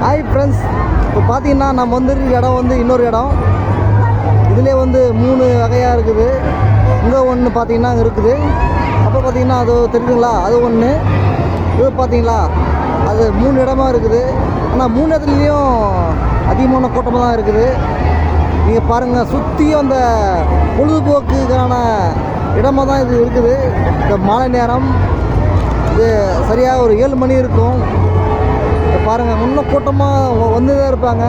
Hi friends, இப்போ பார்த்தீங்கன்னா நம்ம வந்துருக்க இடம் வந்து இன்னொரு இடம். இதிலே வந்து 3 வகையாக இருக்குது. இங்கே ஒன்று பார்த்தீங்கன்னா அங்கே இருக்குது. அப்போ பார்த்தீங்கன்னா அது தெரியுதுங்களா, அது ஒன்று. இது பார்த்தீங்களா, அது 3 இடமா இருக்குது. ஆனால் 3 இடத்துலையும் அதிகமான கூட்டமாக தான் இருக்குது. நீங்கள் பாருங்கள், சுற்றியும் அந்த பொழுதுபோக்குக்கான இடமாக தான் இது இருக்குது. இந்த மாலை நேரம் இது சரியாக ஒரு 7 மணி இருக்கும். இப்போ பாருங்கள், இன்னும் கூட்டமாக வந்து தான் இருப்பாங்க.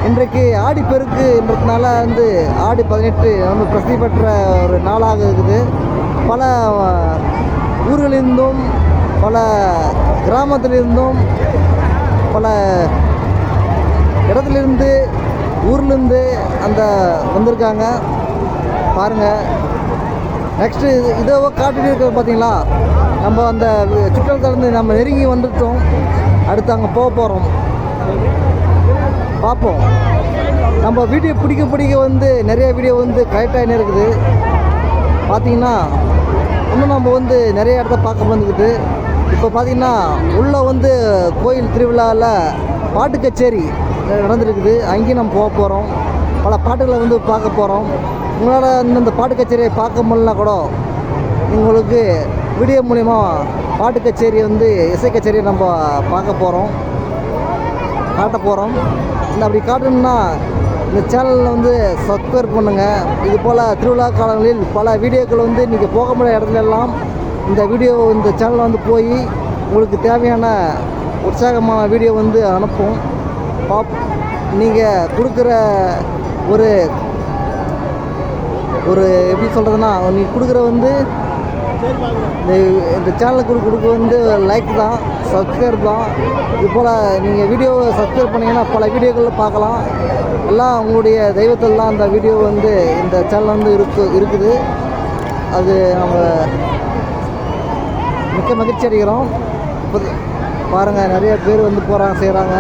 இன்றைக்கு ஆடி பெருக்குன்றதுனால வந்து ஆடி 18 நம்ம பிரசித்தி பெற்ற ஒரு நாளாக இருக்குது. பல ஊர்களிலிருந்தும் பல கிராமத்திலிருந்தும் பல இடத்துலேருந்து ஊர்லேருந்து அந்த வந்திருக்காங்க. பாருங்கள், நெக்ஸ்ட்டு இதை காட்டிகிட்டு இருக்கிறது பார்த்தீங்களா, நம்ம அந்த சுற்றுலாத்தலந்து நம்ம நெருங்கி வந்துட்டோம். அடுத்து அங்கே போக போகிறோம். பார்ப்போம். நம்ம வீடியோ பிடிக்க வந்து நிறைய வீடியோ வந்து கரெக்டாக இருக்குது. பார்த்திங்கன்னா இன்னும் நம்ம வந்து நிறைய இடத்த பார்க்க வந்துக்குது. இப்போ பார்த்திங்கன்னா உள்ளே வந்து கோயில் திருவிழாவில் பாட்டு கச்சேரி நடந்துருக்குது. அங்கேயும் நம்ம போக போகிறோம். பல பாட்டுகளை வந்து பார்க்க போகிறோம். உங்களால் இந்த பாட்டு கச்சேரியை பார்க்க முடியலனா கூட உங்களுக்கு வீடியோ மூலிமா பாட்டு கச்சேரி வந்து இசை கச்சேரியை நம்ம பார்க்க போகிறோம், காட்ட போகிறோம். அப்படி காட்டணும்னா இந்த சேனலில் வந்து சப்ஸ்கிரைப் பண்ணுங்கள். இது போல் திருவிழா காலங்களில் பல வீடியோக்கள் வந்து நீங்கள் போக முடியாத இடத்துலலாம் இந்த வீடியோ இந்த சேனலில் வந்து போய் உங்களுக்கு தேவையான உற்சாகமான வீடியோ வந்து அனுப்பும். நீங்கள் கொடுக்குற ஒரு எப்படி சொல்கிறதுனா, நீங்கள் கொடுக்குற வந்து இந்த சேனலுக்கு கொடுக்க வந்து லைக் தான், சப்ஸ்கிரைப் தான். இது போல் நீங்கள் வீடியோவை சப்ஸ்கிரைப் பண்ணிங்கன்னா பல வீடியோக்களில் பார்க்கலாம். எல்லாம் உங்களுடைய தெய்வத்தில் தான் அந்த வீடியோ வந்து இந்த சேனல் வந்து இருக்குது. அது நம்ம மிக்க மகிழ்ச்சி அடைகிறோம். இப்போ பாருங்கள், நிறைய பேர் வந்து போகிறாங்க, செய்கிறாங்க.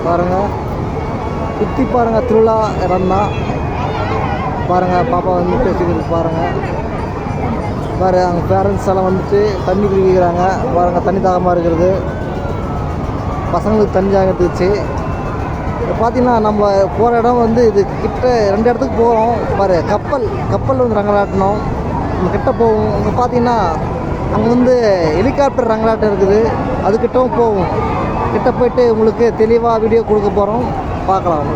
பாருங்கள், சுற்றி பாருங்கள், திருவிழா இடம் தான். பாருங்கள், பாப்பா வந்து பேசிக்கிறது பாருங்கள். வேறு அவங்க பேரண்ட்ஸ் எல்லாம் வந்துட்டு தண்ணி குடிக்கிறாங்க. பாருங்கள், தண்ணி தாகமாக இருக்கிறது. பசங்களுக்கு தண்ணி தாகத்துச்சு. பார்த்திங்கன்னா நம்ம போகிற இடம் வந்து இது கிட்ட 2 இடத்துக்கு போகிறோம். பாரு, கப்பல் வந்து ரங்கராட்டணும். நம்ம கிட்ட போவோம். அங்கே பார்த்திங்கன்னா அங்கே வந்து ஹெலிகாப்டர் ரங்கராட்டம் இருக்குது. அதுக்கிட்டவும் போவோம். கிட்ட போய்ட்டு உங்களுக்கு தெளிவாக வீடியோ கொடுக்க போகிறோம். பார்க்கலாம்.